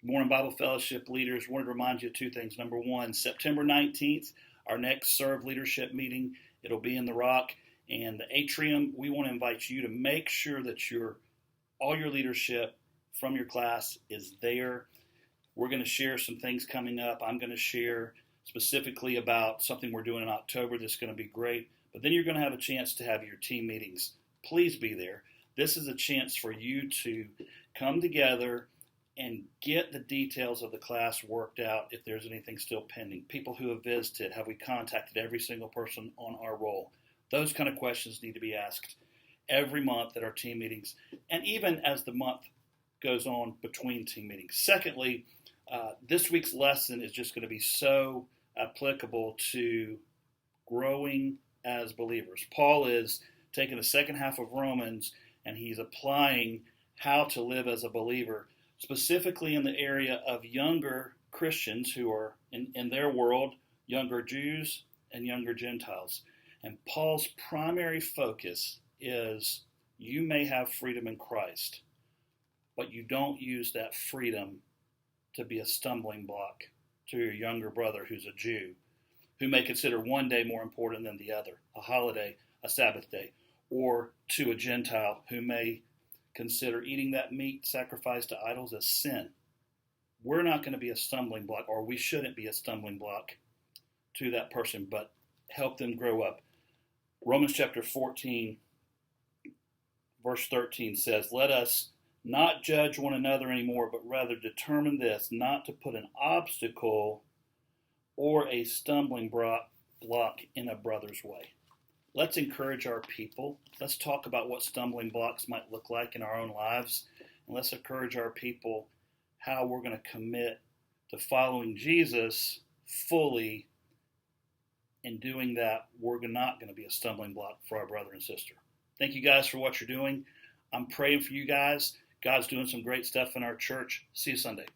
Morning Bible Fellowship leaders, wanted to remind you of two things. Number one, September 19th, our next Serve Leadership meeting. It'll be in the Rock and the Atrium. We want to invite you to make sure that all your leadership from your class is there. We're going to share some things coming up. I'm going to share specifically about something we're doing in October that's going to be great. But then you're going to have a chance to have your team meetings. Please be there. This is a chance for you to come together and get the details of the class worked out if there's anything still pending. People who have visited, have we contacted every single person on our roll? Those kind of questions need to be asked every month at our team meetings, and even as the month goes on between team meetings. Secondly, this week's lesson is just going to be so applicable to growing as believers. Paul is taking the second half of Romans and he's applying how to live as a believer, specifically in the area of younger Christians who are, in their world, younger Jews and younger Gentiles. And Paul's primary focus is you may have freedom in Christ, but you don't use that freedom to be a stumbling block to your younger brother who's a Jew, who may consider one day more important than the other, a holiday, a Sabbath day, or to a Gentile who may consider eating that meat sacrificed to idols as sin. We're not going to be a stumbling block, or we shouldn't be a stumbling block to that person, but help them grow up. Romans chapter 14, verse 13 says, "Let us not judge one another anymore, but rather determine this, not to put an obstacle or a stumbling block in a brother's way." Let's encourage our people. Let's talk about what stumbling blocks might look like in our own lives. And let's encourage our people how we're going to commit to following Jesus fully. In doing that, we're not going to be a stumbling block for our brother and sister. Thank you guys for what you're doing. I'm praying for you guys. God's doing some great stuff in our church. See you Sunday.